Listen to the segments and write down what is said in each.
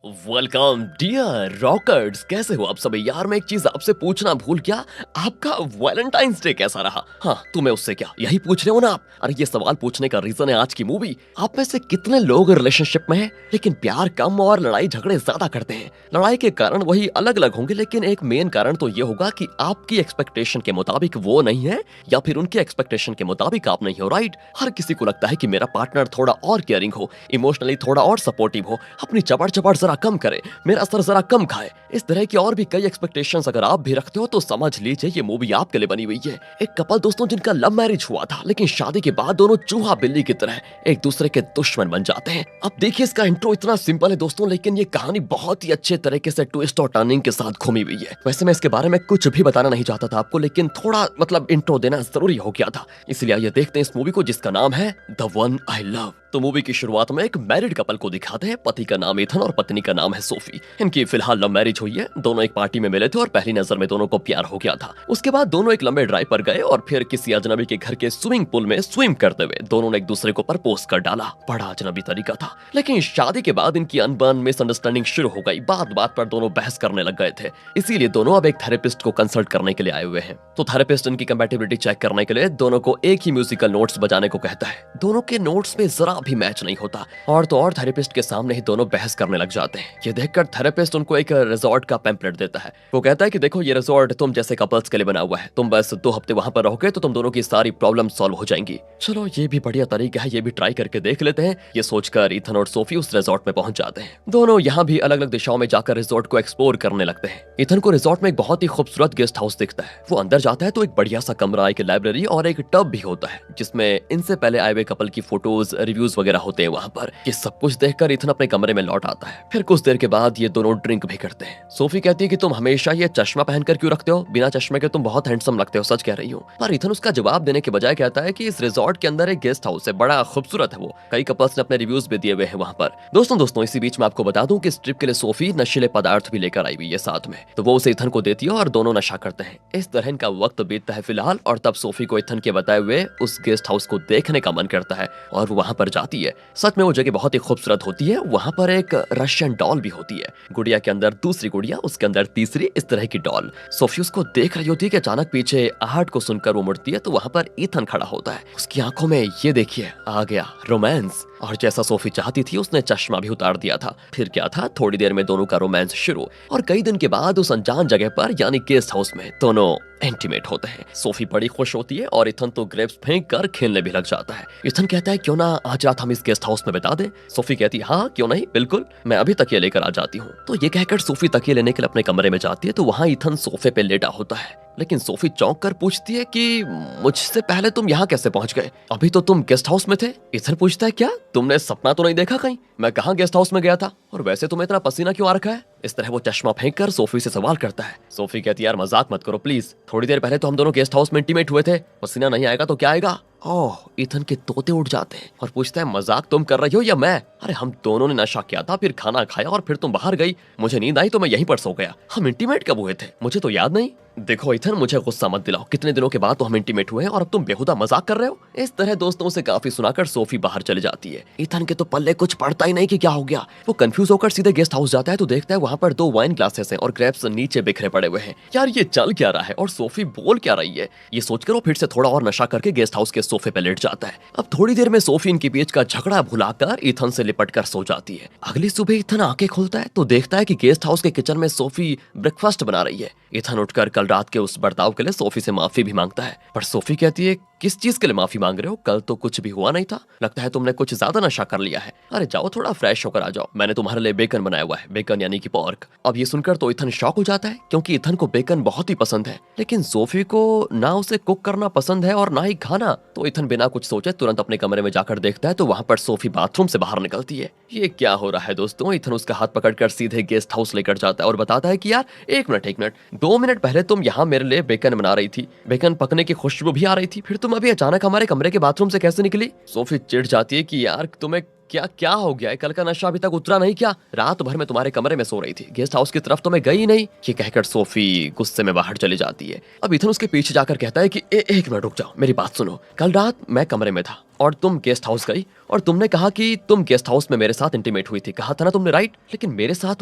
Welcome dear rockers, कैसे हो आप सभी। यार मैं एक चीज आपसे पूछना भूल गया, आपका वैलेंटाइंस डे कैसा रहा। हाँ, तुम्हें उससे क्या यही पूछ रहे हो ना आप। अरे ये सवाल पूछने का रीजन है आज की मूवी। आप में से कितने लोग रिलेशनशिप में हैं लेकिन प्यार कम और लड़ाई झगड़े ज्यादा करते हैं। लड़ाई के कारण वही अलग अलग होंगे लेकिन एक मेन कारण तो ये होगा कि आपकी एक्सपेक्टेशन के मुताबिक वो नहीं है या फिर उनके एक्सपेक्टेशन के मुताबिक आप नहीं हो। राइट, हर किसी को लगता है कि मेरा पार्टनर थोड़ा और केयरिंग हो, इमोशनली थोड़ा और सपोर्टिव हो, अपनी चपड़ चपड़ जरा कम करे, मेरा असर जरा कम खाए। इस तरह की और भी कई एक्सपेक्टेशंस अगर आप भी रखते हो तो समझ लीजिए ये मूवी आपके लिए बनी हुई है। एक कपल दोस्तों जिनका लव मैरिज हुआ था लेकिन शादी के बाद दोनों चूहा बिल्ली की तरह एक दूसरे के दुश्मन बन जाते हैं। अब देखिए इसका इंट्रो इतना सिंपल है दोस्तों, लेकिन ये कहानी बहुत ही अच्छे तरीके से ट्विस्ट और टर्निंग के साथ घूमी हुई है। वैसे मैं इसके बारे में कुछ भी बताना नहीं चाहता था आपको, लेकिन थोड़ा इंट्रो देना जरूरी हो गया था। इसलिए आइए देखते हैं इस मूवी को जिसका नाम है द वन आई लव। तो मूवी की शुरुआत में एक मैरिड कपल को दिखाते हैं। पति का नाम इथन और पत्नी का नाम है सोफी। इनकी फिलहाल लव मैरिज हुई है। दोनों एक पार्टी में मिले थे और पहली नजर में दोनों को प्यार हो गया था। उसके बाद दोनों एक लंबे ड्राइव पर गए और फिर किसी अजनबी के घर के स्विमिंग पूल में स्विम करते हुए दोनों ने एक दूसरे को प्रपोज कर डाला। बड़ा अजनबी तरीका था, लेकिन शादी के बाद इनकी अनबन मिसअंडरस्टैंडिंग शुरू हो गई। बात बात पर दोनों बहस करने लग गए थे। इसीलिए दोनों अब एक थेरेपिस्ट को कंसल्ट करने के लिए आए हुए हैं। तो थेरेपिस्ट इनकी कंपैटिबिलिटी चेक करने के लिए दोनों को एक ही म्यूजिकल नोट्स बजाने को कहता है। दोनों के नोट्स में जरा भी मैच नहीं होता और तो और थेरेपिस्ट के सामने ही दोनों बहस करने लग जाते हैं। ये देखकर थेरेपिस्ट उनको एक रिजॉर्ट का पैम्पलेट देता है। वो कहता है कि देखो ये रिजॉर्ट तुम जैसे कपल्स के लिए बना हुआ है, तुम बस 2 हफ्ते वहां पर रहोगे तो तुम दोनों की सारी प्रॉब्लम सॉल्व हो जाएंगी। चलो ये भी बढ़िया तरीका है, ये भी ट्राई करके देख लेते हैं। ये सोचकर इथन और सोफी उस रिजॉर्ट में पहुंच जाते हैं। दोनों यहाँ भी अलग अलग दिशाओं में जाकर रिजॉर्ट को एक्सप्लोर करने लगते हैं। इथन को रिजॉर्ट में एक बहुत ही खूबसूरत गेस्ट हाउस दिखता है। वो अंदर जाता है तो एक बढ़िया सा कमरा, एक लाइब्रेरी और एक टब भी होता है जिसमें इनसे पहले आए हुए कपल की फोटोज रिव्यूज वगैरह होते हैं वहां पर। ये सब कुछ देखकर इथन अपने कमरे में लौट आता है। फिर कुछ देर के बाद ये दोनों ड्रिंक भी करते हैं। सोफी कहती है कि तुम हमेशा ये चश्मा पहनकर क्यों रखते हो, बिना चश्मे के तुम बहुत हैंडसम लगते हो, सच कह रही हूँ। पर इथन उसका जवाब देने के बजाय कहता है कि इस रिजॉर्ट के अंदर एक गेस्ट हाउस है, बड़ा खूबसूरत है वो, कई कपल्स ने अपने रिव्यूज भी दिए हुए हैं वहां पर। दोस्तों इसी बीच में आपको बता दूं कि इस ट्रिप के लिए सोफी नशीले पदार्थ भी लेकर आई हुई है साथ में, तो वो उसे इथन को देती है और दोनों नशा करते हैं। इस तरह इनका वक्त बीतता है फिलहाल, और तब सोफी को इथन के बताए हुए उस गेस्ट हाउस को देखने का मन करता है और वो वहां पर जाती है। सच में वो जगह बहुत ही खूबसूरत होती है। वहां पर एक रशियन डॉल भी होती है, गुड़िया के अंदर दूसरी गुड़िया, उसके अंदर तीसरी, इस तरह की डॉल। सोफी उसको देख रही होती है कि अचानक पीछे आहट को सुनकर वो मुड़ती है तो वहां पर इथन खड़ा होता है। उसकी आंखों में ये देखिए आ गया रोमांस, और जैसा सोफी चाहती थी उसने चश्मा भी उतार दिया था। फिर क्या था, थोड़ी देर में दोनों का रोमांस शुरू, और कई दिन के बाद उस अनजान जगह पर यानी गेस्ट हाउस में दोनों इंटीमेट होते हैं। सोफी बड़ी खुश होती है और इथन तो ग्रेप्स फेंक कर खेलने भी लग जाता है। इथन कहता है क्यों ना आज रात हम इस गेस्ट हाउस में बिता दें। सोफी कहती है हाँ क्यों नहीं, बिल्कुल, मैं अभी तकिया लेकर आ जाती हूँ। तो ये कहकर सोफी तकिया लेने के लिए अपने कमरे में जाती है तो वहाँ इथन सोफे पे लेटा होता है। लेकिन सोफी चौंक कर पूछती है कि मुझसे पहले तुम यहाँ कैसे पहुंच गए, अभी तो तुम गेस्ट हाउस में थे। इथन पूछता है क्या तुमने सपना तो नहीं देखा कहीं, मैं कहाँ गेस्ट हाउस में गया था, और वैसे तुम्हें इतना पसीना क्यों आ रखा है। इस तरह वो चश्मा फेंक कर सोफी से सवाल करता है। सोफी कहती है यार मजाक मत करो प्लीज, थोड़ी देर पहले तो हम दोनों गेस्ट हाउस में इंटीमेट हुए थे, पसीना नहीं आएगा तो क्या आएगा। ओह, इथन के तोते उठ जाते हैं और पूछता है मजाक तुम कर रही हो या मैं। अरे हम दोनों ने नशा किया था, फिर खाना खाया और फिर तुम बाहर गई, मुझे नींद आई तो मैं यहीं पर सो गया। हम इंटीमेट कब हुए थे मुझे तो याद नहीं। देखो इथन मुझे गुस्सा मत दिलाओ, कितने दिनों के बाद तो हम इंटीमेट हुए हैं और अब तुम बेहुदा मजाक कर रहे हो। इस तरह दोस्तों से काफी सुनाकर सोफी बाहर चली जाती है। इथन के तो पल्ले कुछ पड़ता ही नहीं कि क्या हो गया। वो कंफ्यूज होकर सीधे गेस्ट हाउस जाता है तो देखता है वहां पर 2 वाइन ग्लासेस हैं और ग्रेप्स नीचे बिखरे पड़े हुए हैं। यार ये चल क्या रहा है और सोफी बोल क्या रही है, ये सोचकर वो फिर से थोड़ा और नशा करके गेस्ट हाउस के सोफे पे लेट जाता है। अब थोड़ी देर में सोफी इनके बीच का झगड़ा भुलाकर इथन से लिपट कर सो जाती है। अगली सुबह इथन आंखें खोलता है तो देखता है कि गेस्ट हाउस के किचन में सोफी ब्रेकफास्ट बना रही है। इथन उठकर कल रात के उस बर्ताव के लिए सोफी से माफी भी मांगता है, पर सोफी कहती है किस चीज के लिए माफी मांग रहे हो, कल तो कुछ भी हुआ नहीं था, लगता है तुमने कुछ ज्यादा नशा कर लिया है। अरे जाओ थोड़ा फ्रेश होकर आ जाओ, मैंने तुम्हारे लिए बेकन बनाया हुआ है, बेकन यानी कि पोर्क। अब ये सुनकर तो इथन शॉक हो जाता है क्योंकि इथन को बेकन बहुत ही पसंद है, लेकिन सोफी को ना उसे कुक करना पसंद है और ना ही खाना। तो इथन बिना कुछ सोचे तुरंत अपने कमरे में जाकर देखता है तो वहां पर सोफी बाथरूम से बाहर निकलती है। ये क्या हो रहा है दोस्तों। इथन उसका हाथ पकड़कर सीधे गेस्ट हाउस लेकर जाता है और बताता है कि यार एक मिनट 2 मिनट पहले तुम यहाँ मेरे लिए बेकन बना रही थी, बेकन पकने की खुशबू भी आ रही थी, फिर तुम अभी अचानक हमारे कमरे के बाथरूम से कैसे निकली। सोफी चिढ़ जाती है कि यार तुम्हें क्या क्या हो गया है? कल का नशा अभी तक उतरा नहीं क्या? रात भर में तुम्हारे कमरे में सो रही थी, गेस्ट हाउस की तरफ तो मैं गई नहीं। ये कहकर सोफी गुस्से में बाहर चली जाती है। अब इथन उसके पीछे जाकर कहता है कि एक मिनट रुक जाओ, मेरी बात सुनो। कल रात मैं कमरे में था और तुम गेस्ट हाउस गई और तुमने कहा कि तुम गेस्ट हाउस में मेरे साथ इंटीमेट हुई थी, कहा था ना तुमने, राइट? लेकिन मेरे साथ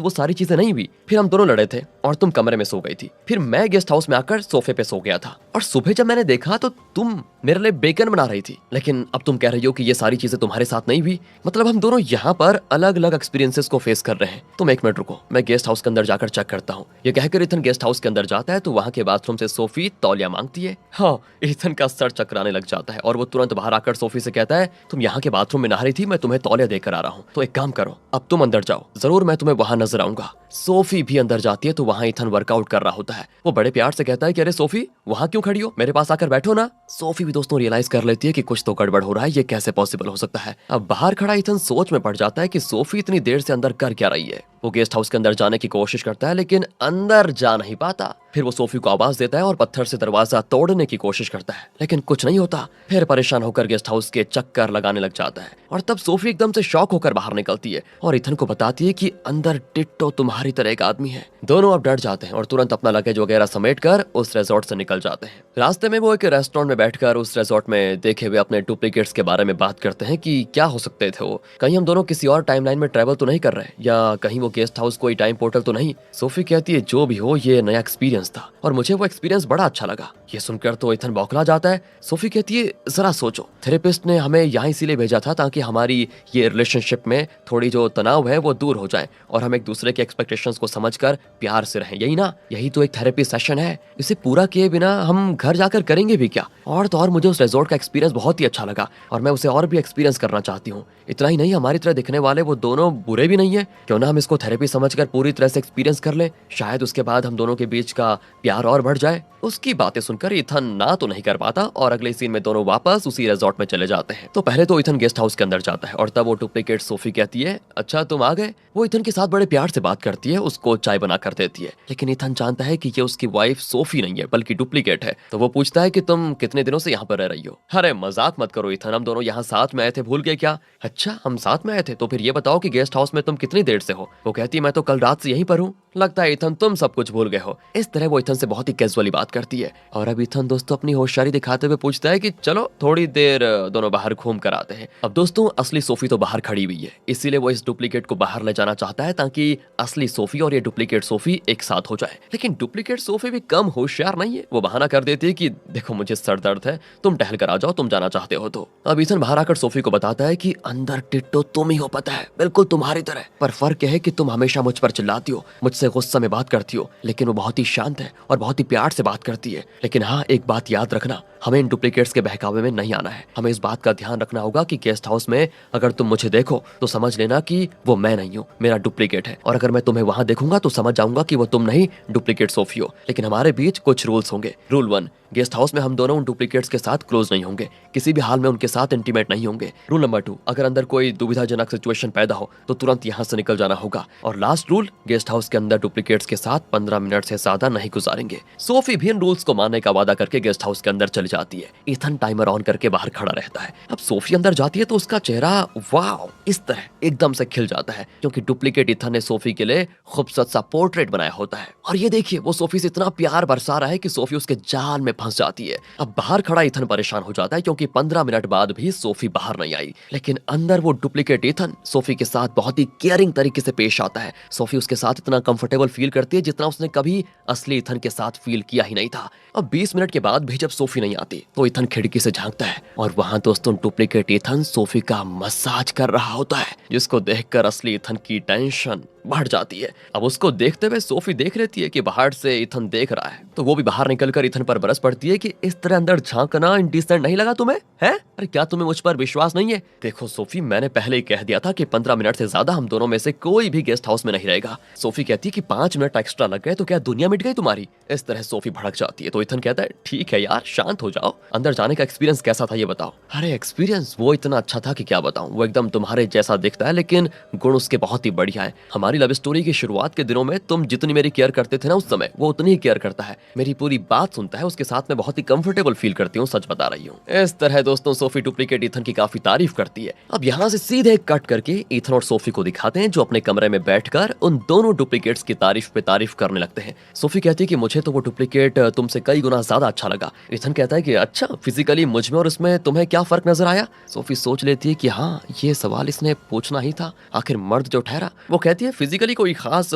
वो सारी चीजें नहीं हुई। फिर हम दोनों लड़े थे और तुम कमरे में सो गई थी। फिर मैं गेस्ट हाउस में आकर सोफे पे सो गया था और सुबह जब मैंने देखा तो तुम मेरे लिए बेकन बना रही थी। लेकिन अब तुम कह रही हो कि ये सारी चीजें तुम्हारे साथ नहीं हुई। मतलब हम दोनों यहाँ पर अलग अलग एक्सपीरियंसेस को फेस कर रहे हैं। तुम एक मिनट रुको, मैं गेस्ट हाउस के अंदर जाकर चेक करता हूँ। ये कहकर इथन गेस्ट हाउस के अंदर जाता है तो वहाँ के बाथरूम से सोफी तौलिया मांगती है। हाँ, इथन का सर चकराने लग जाता है और वो तुरंत बाहर आकर सोफी से कहता है, तुम यहाँ के बाथरूम में नहा रही थी, मैं तुम्हें तौलिया देकर आ रहा हूँ। तो एक काम करो, अब तुम अंदर जाओ, जरूर मैं तुम्हें वहां नजर आऊंगा। सोफी भी अंदर जाती है तो वहां इथन वर्कआउट कर रहा होता है। वो बड़े प्यार से कहता है कि अरे सोफी, वहां क्यों खड़ी हो, मेरे पास आकर बैठो ना। सोफी भी दोस्तों रियलाइज कर लेती है कि कुछ तो गड़बड़ हो रहा है, ये कैसे पॉसिबल हो सकता है। अब बाहर खड़ा इथन सोच में पड़ जाता है कि सोफी इतनी देर से अंदर कर क्या रही है। वो गेस्ट हाउस के अंदर जाने की कोशिश करता है लेकिन अंदर जा नहीं पाता। फिर वो सोफी को आवाज देता है और पत्थर से दरवाजा तोड़ने की कोशिश करता है लेकिन कुछ नहीं होता। फिर परेशान होकर गेस्ट हाउस के चक्कर लगाने लग जाता है और तब सोफी एकदम से शॉक होकर बाहर निकलती है और इथन को बताती है कि अंदर डिट्टो तुम्हारी तरह एक आदमी है। दोनों अब डर जाते हैं और तुरंत अपना लगेज वगैरह समेट कर उस रिजॉर्ट से निकल जाते हैं। रास्ते में वो एक रेस्टोरेंट में बैठकर उस रिजॉर्ट में देखे हुए अपने डुप्लीकेट्स के बारे में बात करते हैं कि क्या हो सकते थे वो, कहीं हम दोनों किसी और टाइमलाइन में ट्रेवल तो नहीं कर रहे या कहीं वो गेस्ट हाउस कोई टाइम पोर्टल तो नहीं। सोफी कहती है जो भी हो, ये नया एक्सपीरियंस था और मुझे वो एक्सपीरियंस बड़ा अच्छा लगा। ये सुनकर तो इथन बौखला जाता है। सोफी कहती है जरा सोचो, थेरेपिस्ट ने हमें यहाँ इसीलिए भेजा था ताकि हमारी ये रिलेशनशिप में थोड़ी जो तनाव है वो दूर हो जाए और हम एक दूसरे के एक्सपेक्टेशंस को समझकर प्यार से रहें, यही ना? यही तो एक थेरेपी सेशन है। इसे पूरा किए बिना हम घर जाकर करेंगे भी क्या? और तो और मुझे उस रिजॉर्ट का एक्सपीरियंस बहुत ही अच्छा लगा और मैं उसे और भी एक्सपीरियंस करना चाहती हूँ। इतना ही नहीं, हमारी तरह दिखने वाले वो दोनों बुरे भी नहीं है, क्यों ना हम इसको थेरेपी समझकर पूरी तरह से एक्सपीरियंस कर ले, शायद उसके बाद हम दोनों के बीच का प्यार और बढ़ जाए। उसकी बातें सुनकर इथन ना तो नहीं कर पाता और अगले सीन में दोनों वापस उसी रिजॉर्ट में चले जाते हैं। तो पहले तो इथन गेस्ट हाउस के अंदर जाता है और तब वो डुप्लीकेट सोफी कहती है, अच्छा तुम आ गए। वो इथन के साथ बड़े प्यार से बात करती है, उसको चाय बना कर देती है, लेकिन इथन जानता है कि ये उसकी वाइफ सोफी नहीं है बल्कि डुप्लीकेट है। तो वो पूछता है कि तुम कितने दिनों से यहाँ पर रह रही हो? अरे मजाक मत करो इथन, हम दोनों यहाँ साथ में आए थे, भूल गए क्या? अच्छा हम साथ में आए थे, तो फिर ये बताओ कि गेस्ट हाउस में तुम कितनी देर से हो? वो कहती है मैं तो कल रात से यहीं पर हूँ। लगता है इथन तुम सब कुछ भूल गए हो। इस तरह वो इथन से बहुत ही कैजुअली बात करती है और अब इथन दोस्तों अपनी होशियारी दिखाते हुए पूछता है कि चलो थोड़ी देर दोनों बाहर घूम कर आते हैं। अब दोस्तों असली सोफी तो बाहर खड़ी हुई है, इसीलिए वो इस डुप्लीकेट को बाहर ले जाना चाहता है ताकि असली सोफी और ये डुप्लीकेट सोफी एक साथ हो जाए। लेकिन डुप्लीकेट सोफी भी कम होशियार नहीं है। वो बहाना कर देती है कि देखो मुझे सर दर्द है, तुम टहल कर आ जाओ, तुम जाना चाहते हो तो। अब इथन बाहर आकर सोफी को बताता है कि अंदर टिट्टो तुम ही हो, पता है, बिल्कुल तुम्हारी तरह, पर फर्क है कि तुम हमेशा मुझ पर चिल्लाती हो, मुझसे गुस्सा में बात करती हो, लेकिन वो बहुत ही शांत है और बहुत ही प्यार से बात करती है। लेकिन हाँ, एक बात याद रखना, हमें इन डुप्लीकेट्स के बहकावे में नहीं आना है। हमें इस बात का ध्यान रखना होगा कि गेस्ट हाउस में अगर तुम मुझे देखो तो समझ लेना कि वो मैं नहीं हूँ, मेरा डुप्लीकेट है, और अगर मैं तुम्हें वहां देखूंगा तो समझ जाऊंगा कि वो तुम नहीं, डुप्लीकेट सोफी हो। लेकिन हमारे बीच कुछ रूल्स होंगे। रूल 1, गेस्ट हाउस में हम दोनों उन डुप्लीकेट्स के साथ क्लोज नहीं होंगे, किसी भी हाल में उनके साथ इंटीमेट नहीं होंगे। रूल नंबर 2, अगर अंदर कोई दुविधाजनक सिचुएशन पैदा हो तो तुरंत यहाँ से निकल जाना होगा। और लास्ट रूल, गेस्ट हाउस के अंदर डुप्लीकेट्स के साथ 15 मिनट से ज्यादा नहीं गुजारेंगे। सोफी भी इन रूल्स को मानने का वादा करके गेस्ट हाउस के अंदर चली जाती है। इथन टाइमर ऑन करके बाहर खड़ा रहता है। अब सोफी अंदर जाती है तो उसका चेहरा वाव इस तरह एकदम से खिल जाता है क्योंकि डुप्लीकेट इथन ने सोफी के लिए खूबसूरत सा पोर्ट्रेट बनाया होता है। और ये देखिए वो सोफी से इतना प्यार बरसा रहा है कि सोफी उसके जाल में फंस जाती है। अब बाहर खड़ा इथन परेशान हो जाता है क्योंकि 15 मिनट बाद भी सोफी बाहर नहीं आई, लेकिन अंदर वो डुप्लीकेट इथन सोफी के साथ बहुत ही केयरिंग तरीके से पेश आता है। सोफी उसके साथ इतना कंफर्टेबल फील करती है जितना उसने कभी असली इथन के साथ फील किया ही नहीं था। अब 20 मिनट के बाद भी जब सोफी नहीं आती तो इथन खिड़की से झांकता है और वहां दोस्तों डुप्लीकेट इथन सोफी का मसाज कर रहा होता है, जिसको देखकर असली इथन की टेंशन बढ़ जाती है। अब उसको देखते हुए सोफी देख लेती है कि बाहर से इथन देख रहा है, तो वो भी बाहर निकलकर इथन पर बरस पड़ती है कि इस तरह अंदर झांकना इंडिसेंट नहीं लगा तुम्हें, है? अरे क्या तुम्हें मुझ पर विश्वास नहीं है? देखो सोफी, मैंने पहले ही कह दिया था कि 15 मिनट से ज्यादा हम दोनों में से कोई भी गेस्ट हाउस में नहीं रहेगा। सोफी कहती है कि 5 मिनट एक्स्ट्रा लग गए तो क्या दुनिया मिट गई तुम्हारी? इस तरह सोफी भड़क जाती है। तो इथन कहता है ठीक है यार, शांत हो जाओ, अंदर जाने का एक्सपीरियंस कैसा था ये बताओ। अरे एक्सपीरियंस वो इतना अच्छा था कि क्या बताऊं, वो एकदम तुम्हारे जैसा दिखता है लेकिन गुण उसके बहुत ही बढ़िया है। हमारी हमारी लव स्टोरी की शुरुआत के दिनों में तुम जितनी मेरी केयर करते थे ना उस समय, वो उतनी ही केयर करता है, मेरी पूरी बात सुनता है, उसके साथ में बहुत ही कंफर्टेबल फील करती हूँ, सच बता रही हूँ। इस तरह दोस्तों सोफी डुप्लीकेट ईथन की काफी तारीफ करती है। अब यहाँ से सीधे कट करके ईथन और सोफी को दिखाते हैं जो अपने कमरे में बैठकर उन दोनों डुप्लीकेट्स की तारीफ पे तारीफ करने लगते हैं। सोफी कहती है कि मुझे तो वो डुप्लीकेट तुमसे कई गुना ज्यादा अच्छा लगा। ईथन कहता है कि अच्छा, फिजिकली मुझ में और उसमें तुम्हें क्या फर्क नजर आया? सोफी सोच लेती है कि हाँ, ये सवाल इसने पूछना ही था, आखिर मर्द जो ठहरा। वो कहती है फिजिकली कोई खास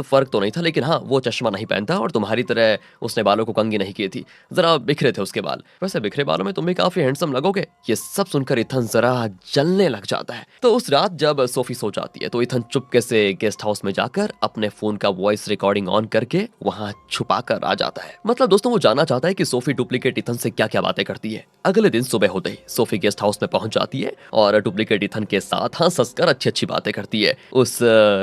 फर्क तो नहीं था, लेकिन हाँ, वो चश्मा नहीं पहनता और तुम्हारी तरह उसने बालों को कंघी नहीं की थी, जरा बिखरे थे उसके बाल। वैसे बिखरे बालों में तुम भी काफी हैंडसम लगोगे। ये सब सुनकर ईथन जरा जलने लग जाता है। तो उस रात जब सोफी सो जाती है तो ईथन चुपके से गेस्ट हाउस में जाकर अपने फोन का वॉइस रिकॉर्डिंग ऑन करके वहां छुपा कर आ जाता है। मतलब दोस्तों वो जानना चाहता है कि सोफी डुप्लीकेट ईथन से क्या क्या बातें करती है। अगले दिन सुबह होते ही सोफी गेस्ट हाउस में पहुंच जाती है और डुप्लीकेट ईथन के साथ हंस हंसकर अच्छी अच्छी बातें करती है, उस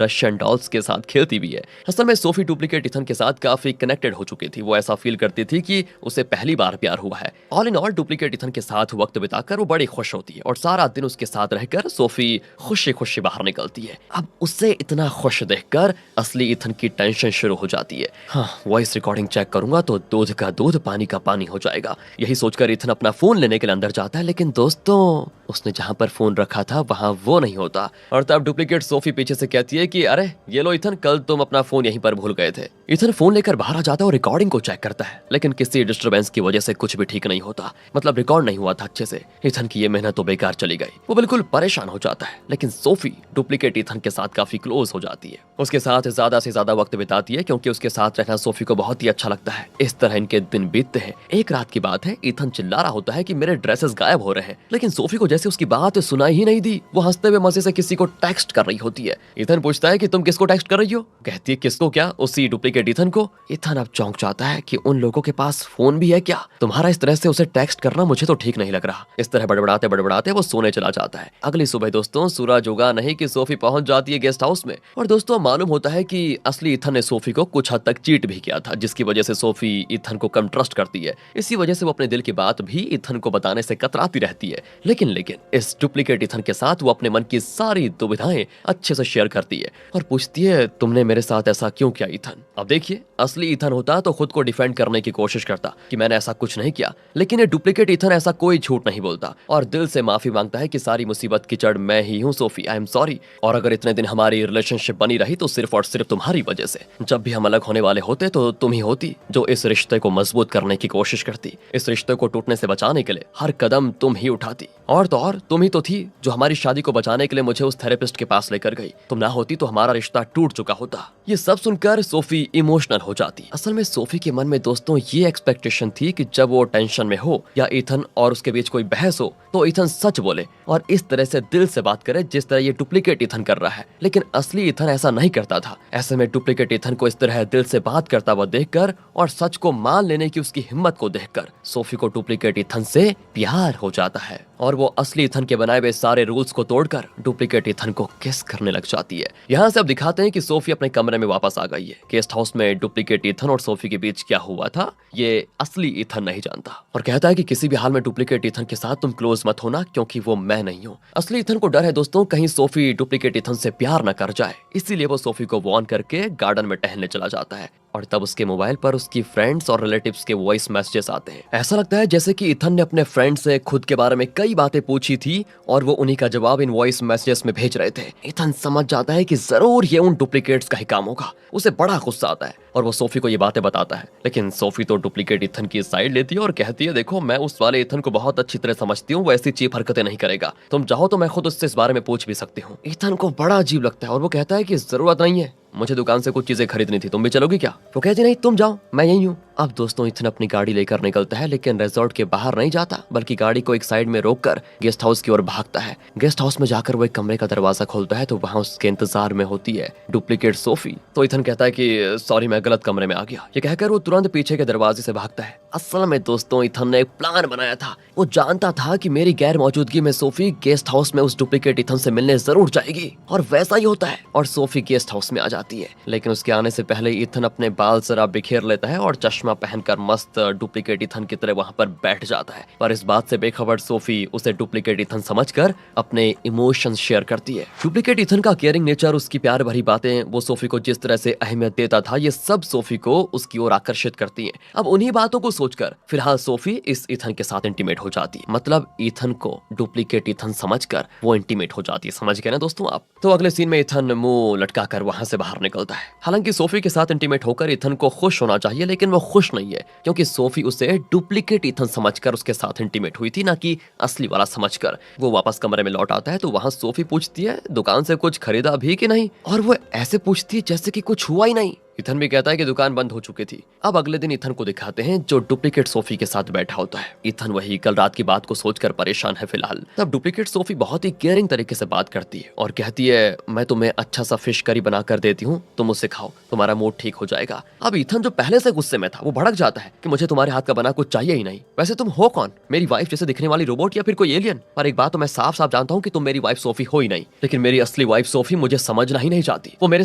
रशियन डॉल्स के साथ खेलती भी है। असल में सोफी डुप्लीकेट ईथन के साथ काफी कनेक्टेड हो चुकी थी। वो ऐसा फील करती थी कि उसे पहली बार प्यार हुआ है। All in all duplicate Ethan के साथ वक्त बिताकर वो बड़ी खुश होती है और सारा दिन उसके साथ रहकर सोफी खुशी खुशी बाहर निकलती है। अब उसे इतना खुश देखकर असली ईथन की टेंशन शुरू हो जाती है। हाँ, वॉइस रिकॉर्डिंग चेक करूंगा तो दूध का दूध पानी का पानी हो जाएगा। यही सोचकर ईथन अपना फोन लेने के लिए अंदर जाता है, लेकिन दोस्तों उसने जहां पर फोन रखा था वहां वो नहीं होता। और तब डुप्लीकेट सोफी पीछे से कहती है कि अरे ये लो ईथन, कल तुम अपना फोन यहीं पर भूल गए थे। ईथन फोन लेकर बाहर आ जाता है और रिकॉर्डिंग को चेक करता है, लेकिन किसी डिस्टर्बेंस की वजह से कुछ भी ठीक नहीं होता। मतलब रिकॉर्ड नहीं हुआ था अच्छे से। ईथन की ये मेहनत तो बेकार चली गई। वो बिल्कुल परेशान हो जाता है, लेकिन सोफी डुप्लीकेट ईथन के साथ काफी क्लोज हो जाती है। उसके साथ ज्यादा से ज्यादा वक्त बिताती है क्योंकि उसके साथ रहना सोफी को बहुत ही अच्छा लगता है। इस तरह इनके दिन बीतते हैं। एक रात की बात है, ईथन चिल्ला रहा होता है कि मेरे ड्रेसेस गायब हो रहे हैं, लेकिन सोफी को जैसे उसकी बात सुनाई ही नहीं दी। वो हंसते हुए मजे से किसी को टेक्स्ट कर रही होती है। ईथन पूछता है कि तुम किसको टेक्स्ट कर रही हो? कहती है किसको क्या? उसी डुप्लीकेट ईथन को। ईथन अब चौंक जाता है कि उन लोगों के पास फोन भी है क्या? तुम्हारा इस तरह से उसे टेक्स्ट करना मुझे तो ठीक नहीं लग रहा। इस तरह बड़बड़ाते बड़बड़ाते वो सोने चला जाता है। अगली सुबह दोस्तों सूरज उगा नहीं कि सोफी पहुंच जाती है गेस्ट हाउस में। और दोस्तों मालूम होता है कि असली ईथन ने सोफी को कुछ हद तक चीट भी किया था, जिसकी वजह से सोफी ईथन को कम ट्रस्ट करती है। इसी वजह से वो अपने दिल की बात भी ईथन को बताने से कतराती रहती है। लेकिन इस डुप्लीकेट ईथन के साथ वो अपने मन की सारी दुविधाएं अच्छे से शेयर करती है और पूछती है तुमने मेरे साथ ऐसा क्यों किया ईथन? अब देखिए, असली ईथन होता तो खुद को डिफेंड करने की कोशिश करता कि मैंने ऐसा कुछ नहीं किया, लेकिन ये डुप्लीकेट ईथन ऐसा कोई झूठ नहीं बोलता और दिल से माफी मांगता है कि सारी मुसीबत की जड़ मैं ही हूँ सोफी, आई एम सॉरी। और अगर इतने दिन हमारी रिलेशनशिप बनी रही तो सिर्फ और सिर्फ तुम्हारी वजह से। जब भी हम अलग होने वाले होते तो तुम ही होती जो इस रिश्ते को मजबूत करने की कोशिश करती। इस रिश्ते को टूटने से बचाने के लिए हर कदम तुम ही उठाती। और तो और तुम ही तो थी जो हमारी शादी को बचाने के लिए मुझे उस थेरेपिस्ट के पास लेकर गई। तुम ना होती तो हमारा रिश्ता टूट चुका होता। ये सब सुनकर सोफी इमोशनल हो जाती। असल में सोफी के मन में दोस्तों ये एक्सपेक्टेशन थी कि जब वो टेंशन में हो या ईथन और उसके बीच कोई बहस हो तो ईथन सच बोले और इस तरह से दिल से बात करे जिस तरह ये डुप्लीकेट ईथन कर रहा है। लेकिन असली ईथन ऐसा नहीं करता था। ऐसे में डुप्लीकेट ईथन को इस तरह दिल से बात करता हुआ देखकर और सच को मान लेने की उसकी हिम्मत को देखकर सोफी को डुप्लीकेट ईथन से प्यार हो जाता है और वो असली ईथन के बनाए हुए सारे रूल्स को तोड़कर डुप्लीकेट ईथन को किस करने लग जाती है। यहाँ से अब दिखाते हैं कि सोफी अपने कमरे में वापस आ गई है। गेस्ट हाउस में डुप्लीकेट ईथन और सोफी के बीच क्या हुआ था ये असली ईथन नहीं जानता और कहता है कि किसी भी हाल में डुप्लीकेट ईथन के साथ तुम क्लोज मत होना क्योंकि वो मैं नहीं हूँ। असली ईथन को डर है दोस्तों कहीं सोफी डुप्लीकेट ईथन से प्यार न कर जाए, इसीलिए वो सोफी को वॉर्न करके गार्डन में टहलने चला जाता है। और तब उसके मोबाइल पर उसकी फ्रेंड्स और रिलेटिव्स के वॉइस मैसेजेस आते हैं। ऐसा लगता है जैसे कि ईथन ने अपने फ्रेंड से खुद के बारे में कई बातें पूछी थी और वो उन्हीं का जवाब इन वॉइस मैसेजेस में भेज रहे थे। ईथन समझ जाता है कि जरूर ये उन डुप्लीकेट्स का ही काम होगा। उसे बड़ा गुस्सा आता है और वो सोफी को ये बातें बताता है, लेकिन सोफी तो डुप्लीकेट ईथन की साइड लेती है और कहती है देखो मैं उस वाले ईथन को बहुत अच्छी तरह समझती हूँ, वो ऐसी चीप हरकतें नहीं करेगा। तुम चाहो तो मैं खुद उससे इस बारे में पूछ भी सकती हूँ। ईथन को बड़ा अजीब लगता है और वो कहता है कि जरूरत नहीं है, मुझे दुकान से कुछ चीजें खरीदनी थी, तुम भी चलोगी क्या? वो कहती नहीं तुम जाओ, मैं यही हूँ। अब दोस्तों ईथन अपनी गाड़ी लेकर निकलता है, लेकिन रिजॉर्ट के बाहर नहीं जाता बल्कि गाड़ी को एक साइड में रोककर गेस्ट हाउस की ओर भागता है। गेस्ट हाउस में जाकर वो एक कमरे का दरवाजा खोलता है तो वहाँ उसके इंतजार में होती है डुप्लीकेट सोफी। तो ईथन कहता है कि सॉरी मैं गलत कमरे में आ गया। ये कहकर वो तुरंत पीछे के दरवाजे से भागता है। असल में दोस्तों इथन ने एक प्लान बनाया था। वो जानता था कि मेरी गैर मौजूदगी में सोफी गेस्ट हाउस में उस डुप्लीकेट इथन से मिलने जरूर जाएगी, और वैसा ही होता है और सोफी गेस्ट हाउस में आ जाती है। लेकिन उसके आने से पहले इथन अपने बाल जरा बिखेर लेता है और चश्मा पहनकर मस्त डुप्लीकेट इथन की तरह वहाँ पर बैठ जाता है। पर इस बात से बेखबर सोफी उसे डुप्लीकेट इथन समझकर अपने इमोशंस शेयर करती है। डुप्लीकेट इथन का केयरिंग नेचर, उसकी प्यार भरी बातें, वो सोफी को जिस तरह से अहमियत देता था, ये सब सोफी को उसकी ओर आकर्षित करती हैं। अब उन्हीं बातों को सोचकर फिलहाल सोफी इस इथन के साथ इंटीमेट हो जाती है। मतलब इथन को डुप्लीकेट इथन समझकर वो इंटीमेट हो जाती है। समझ गए ना दोस्तों आप? तो अगले सीन में इथन मुंह लटकाकर वहां से बाहर निकलता है। हालांकि सोफी के साथ इंटीमेट होकर इथन को खुश होना चाहिए, लेकिन वो खुश नहीं है, क्योंकि सोफी उसे डुप्लीकेट इथन समझकर उसके साथ इंटीमेट हुई थी, ना कि असली वाला समझकर। वो वापस कमरे में लौट आता है तो वहां सोफी पूछती है दुकान से कुछ खरीदा भी कि नहीं, और वो ऐसे पूछती है जैसे कि कुछ हुआ ही नहीं। इथन भी कहता है कि दुकान बंद हो चुकी थी। अब अगले दिन इथन को दिखाते हैं जो डुप्लीकेट सोफी के साथ बैठा होता है। इथन वही कल रात की बात को सोचकर परेशान है फिलहाल। तब डुप्लीकेट सोफी बहुत ही केयरिंग तरीके से बात करती है और कहती है मैं तुम्हें अच्छा सा फिश करी बना कर देती हूँ, तुम उसे खाओ, तुम्हारा मूड ठीक हो जाएगा। अब इथन जो पहले से गुस्से में था वो भड़क जाता है कि मुझे तुम्हारे हाथ का बना कुछ चाहिए ही नहीं। वैसे तुम हो कौन, मेरी वाइफ जैसे दिखने वाली रोबोट या फिर कोई एलियन? पर एक बात तो मैं साफ साफ जानता हूँ कि तुम मेरी वाइफ सोफी हो ही नहीं, लेकिन मेरी असली वाइफ सोफी मुझे समझना ही नहीं चाहती। वो मेरे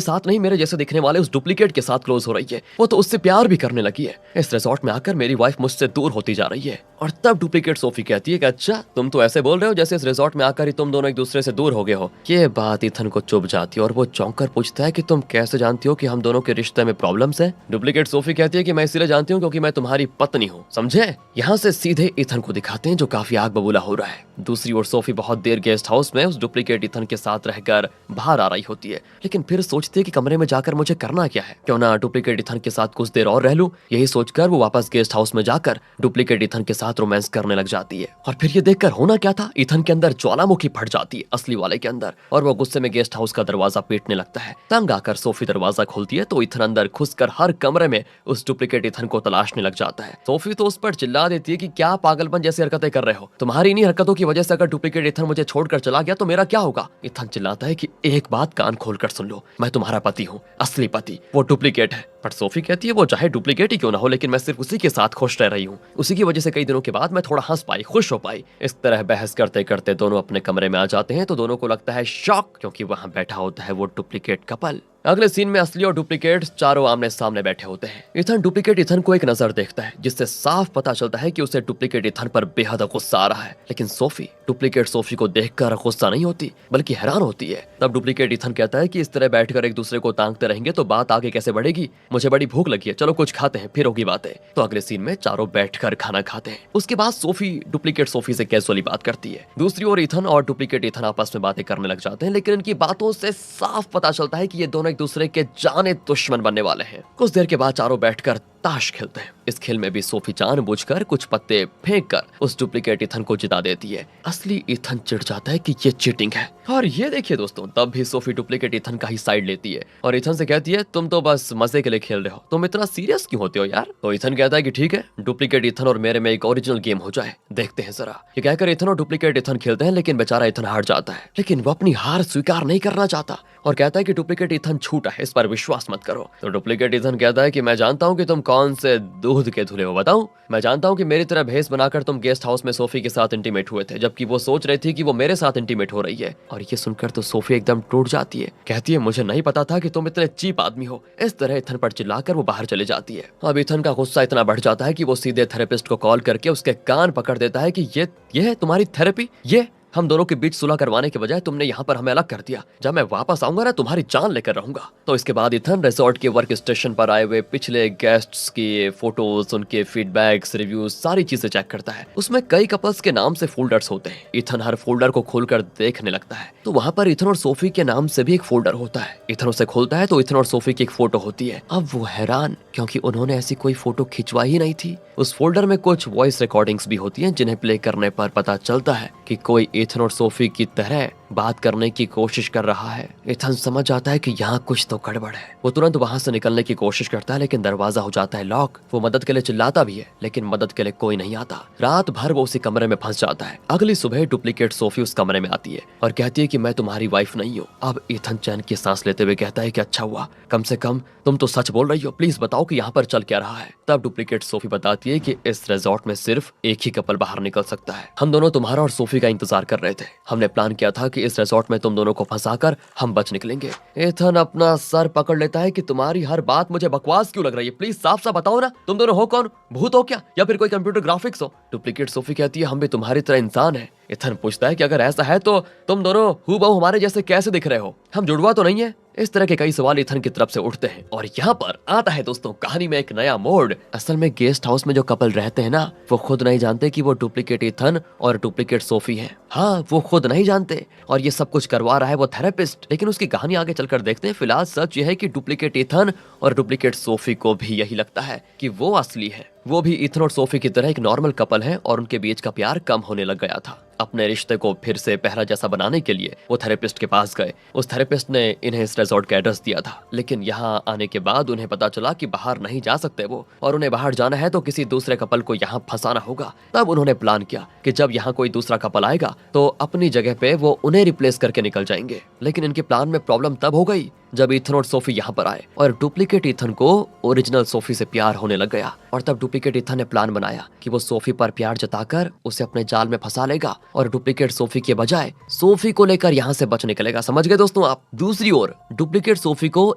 साथ नहीं, मेरे जैसे दिखने वाले उस डुप्लीकेट के साथ क्लोज हो रही है। वो तो उससे प्यार भी करने लगी है। इस रिजॉर्ट में आकर मेरी वाइफ मुझसे दूर होती जा रही है। और तब डुप्लीकेट सोफी कहती है कि अच्छा तुम तो ऐसे बोल रहे हो जैसे इस रिजॉर्ट में आकर ही तुम दोनों एक दूसरे से दूर हो गए हो। ये बात इथन को चुभ जाती है और वो चौंक कर पूछता है कि तुम कैसे जानती हो कि हम दोनों के रिश्ते में प्रॉब्लम्स है? डुप्लीकेट सोफी कहती है कि मैं इसलिए जानती हूँ क्योंकि मैं तुम्हारी पत्नी हूँ, समझे? यहाँ से सीधे इथन को दिखाते हैं जो काफी आग बबूला हो रहा है। दूसरी ओर सोफी बहुत देर गेस्ट हाउस में उस डुप्लीकेट इथन के साथ रहकर बाहर आ रही होती है, लेकिन फिर सोचती है कि कमरे में जाकर मुझे करना क्या है, क्यों ना डुप्लीकेट इथन के साथ कुछ देर और रह लूं। यही सोचकर वो वापस गेस्ट हाउस में जाकर डुप्लीकेट इथन के साथ रोमांस करने लग जाती है। और फिर ये देखकर होना क्या था, इथन के अंदर ज्वालामुखी फट जाती है असली वाले के अंदर, और वो गुस्से में गेस्ट हाउस का दरवाजा पीटने लगता है। तंग आकर सोफी दरवाजा खोलती है तो इथन अंदर घुसकर हर कमरे में उस डुप्लीकेट इथन को तलाशने लग जाता है। सोफी तो उस पर चिल्ला देती है कि क्या पागलपन जैसी हरकतें कर रहे हो, तुम्हारी इन्हीं हरकतों की वजह से अगर डुप्लीकेट इथन मुझे छोड़कर चला गया तो मेरा क्या होगा? इथन चिल्लाता है कि एक बात कान खोलकर सुन लो, मैं तुम्हारा पति हूँ, असली पति, वो डुप्लीकेट है। पर सोफी कहती है वो चाहे डुप्लीकेट ही क्यों ना हो, लेकिन मैं सिर्फ उसी के साथ खुश रह रही हूँ। उसी की वजह से कई दिनों के बाद मैं थोड़ा हंस पाई, खुश हो पाई। इस तरह बहस करते करते दोनों अपने कमरे में आ जाते हैं तो दोनों को लगता है शॉक, क्योंकि वहां बैठा होता है वो डुप्लीकेट कपल। अगले सीन में असली और डुप्लीकेट चारों आमने सामने बैठे होते हैं। इथन डुप्लीकेट इथन को एक नजर देखता है जिससे साफ पता चलता है कि उसे डुप्लीकेट इथन पर बेहद गुस्सा आ रहा है, लेकिन सोफी डुप्लीकेट सोफी को देखकर गुस्सा नहीं होती बल्कि हैरान होती है। तब डुप्लीकेट इथन कहता है कि इस तरह बैठकर एक दूसरे को ताकते रहेंगे तो बात आगे कैसे बढ़ेगी, मुझे बड़ी भूख लगी है, चलो कुछ खाते हैं फिर होगी बातें। तो अगले सीन में चारों बैठकर खाना खाते हैं। उसके बाद सोफी डुप्लीकेट सोफी से कैजुअली बात करती है। दूसरी ओर इथन और डुप्लीकेट इथन आपस में बातें करने लग जाते हैं, लेकिन इनकी बातों से साफ पता चलता है कि ये दोनों एक दूसरे के जाने दुश्मन बनने वाले हैं। कुछ देर के बाद चारों बैठकर ताश खेलते हैं। इस खेल में भी सोफी जानबूझकर कुछ पत्ते फेंककर उस डुप्लीकेट इथन को जिता देती है। असली इथन चिढ़ जाता है कि ये चीटिंग है। और ये देखिए दोस्तों, तब भी सोफी डुप्लीकेट इथन का ही साइड लेती है और इथन से कहती है तुम तो बस मजे के लिए खेल रहे हो, तुम इतना सीरियस क्यों होते हो यार? तो इथन कहता है कि ठीक है, डुप्लीकेट इथन और मेरे में एक ओरिजिनल गेम हो जाए, देखते हैं जरा। ये कहकर इथन और डुप्लीकेट इथन खेलते हैं, लेकिन बेचारा इथन हार जाता है। लेकिन वो अपनी हार स्वीकार नहीं करना चाहता और कहता है कि डुप्लीकेट इथन झूठा है, इस पर विश्वास मत करो। तो डुप्लीकेट इथन कहता है कि मैं जानता हूँ कि तुम कौन से दूध के धुले हो, बताऊं? मैं जानता हूँ कि मेरी तरह भेस बनाकर तुम गेस्ट हाउस में सोफी के साथ इंटीमेट हुए थे, जबकि वो सोच रही थी कि वो मेरे साथ इंटीमेट हो रही है। और ये सुनकर तो सोफी एकदम टूट जाती है, कहती है मुझे नहीं पता था कि तुम इतने चीप आदमी हो। इस तरह इथन पर चिल्लाकर वो बाहर चले जाती है। अब इथन का गुस्सा इतना बढ़ जाता है कि वो सीधे थेरेपिस्ट को कॉल करके उसके कान पकड़ देता है कि ये है तुम्हारी थेरेपी, ये हम दोनों के बीच सुलह करवाने के बजाय तुमने यहाँ पर हमें अलग कर दिया। जब मैं वापस आऊंगा ना तुम्हारी जान लेकर रहूंगा। तो इसके बाद इथन रिजॉर्ट के वर्क स्टेशन पर आए हुए पिछले गेस्ट्स की फोटोज, उनके फीडबैक्स, रिव्यूज, सारी चीजें चेक करता है। उसमें कई कपल्स के नाम से फोल्डर्स होते हैं। इथन हर फोल्डर को खोलकर देखने लगता है तो वहाँ पर इथन और सोफी के नाम से भी एक फोल्डर होता है। इथन उसे खोलता है तो इथन और सोफी की एक फोटो होती है। अब वो हैरान, क्योंकि उन्होंने ऐसी कोई फोटो खिंचवाई ही नहीं थी। उस फोल्डर में कुछ वॉइस रिकॉर्डिंग्स भी होती हैं जिन्हें प्ले करने पर पता चलता है कि कोई इथन और सोफी की तरह बात करने की कोशिश कर रहा है। इथन समझ जाता है कि यहाँ कुछ तो गड़बड़ है। वो तुरंत वहां से निकलने की कोशिश करता है, लेकिन दरवाजा हो जाता है लॉक। वो मदद के लिए चिल्लाता भी है, लेकिन मदद के लिए कोई नहीं आता। रात भर वो उसी कमरे में फंस जाता है। अगली सुबह डुप्लीकेट सोफी उस कमरे में आती है और कहती है कि मैं तुम्हारी वाइफ नहीं हूँ। अब इथन चैन की सांस लेते हुए कहता है कि अच्छा हुआ, कम से कम तुम तो सच बोल रही हो, प्लीज बताओ कि यहाँ पर चल क्या रहा है। तब डुप्लीकेट सोफी बताती है कि इस रिजॉर्ट में सिर्फ एक ही कपल बाहर निकल सकता है। हम दोनों तुम्हारा और सोफी का इंतजार कर रहे थे। हमने प्लान किया था कि इस रिजॉर्ट में तुम दोनों को फंसाकर हम बच निकलेंगे। एथन अपना सर पकड़ लेता है कि तुम्हारी हर बात मुझे बकवास क्यों लग रही है, प्लीज साफ साफ बताओ ना, तुम दोनों हो कौन, भूत हो क्या या फिर कोई कंप्यूटर ग्राफिक्स हो। डुप्लीकेट सोफी कहती है हम भी तुम्हारी तरह इंसान है। इथन पूछता है कि अगर ऐसा है तो तुम दोनों हूबहू हमारे जैसे कैसे दिख रहे हो, हम जुड़वा तो नहीं है। इस तरह के कई सवाल इथन की तरफ से उठते हैं और यहाँ पर आता है दोस्तों कहानी में एक नया मोड़। असल में गेस्ट हाउस में जो कपल रहते हैं ना, वो खुद नहीं जानते कि वो डुप्लीकेट इथन और डुप्लीकेट सोफी है। हाँ, वो खुद नहीं जानते और ये सब कुछ करवा रहा है वो थेरेपिस्ट। लेकिन उसकी कहानी आगे चलकर देखते हैं। फिलहाल सच ये है कि डुप्लीकेट इथन और डुप्लीकेट सोफी को भी यही लगता है कि वो असली है। वो भी इथन और सोफी की तरह एक नॉर्मल कपल है और उनके बीच का प्यार कम होने लग गया था। अपने रिश्ते को फिर से पहला जैसा बनाने के लिए वो थेरेपिस्ट के पास गए। उस थेरेपिस्ट ने इन्हें इस रिजॉर्ट का एड्रेस दिया था, लेकिन यहाँ आने के बाद उन्हें पता चला कि बाहर नहीं जा सकते वो, और उन्हें बाहर जाना है तो किसी दूसरे कपल को यहाँ फंसाना होगा। तब उन्होंने प्लान किया कि जब यहाँ कोई दूसरा कपल आएगा तो अपनी जगह पे वो उन्हें रिप्लेस करके निकल जाएंगे। लेकिन इनके प्लान में प्रॉब्लम तब हो गई जब इथन और सोफी यहाँ पर आए और डुप्लीकेट इथन को ओरिजिनल सोफी से प्यार होने लग गया। और तब डुप्लीकेट इथन ने प्लान बनाया कि वो सोफी पर प्यार जताकर उसे अपने जाल में फंसा लेगा और डुप्लीकेट सोफी के बजाय सोफी को लेकर यहाँ से बच निकलेगा। समझ गए दोस्तों आप। दूसरी ओर डुप्लीकेट सोफी को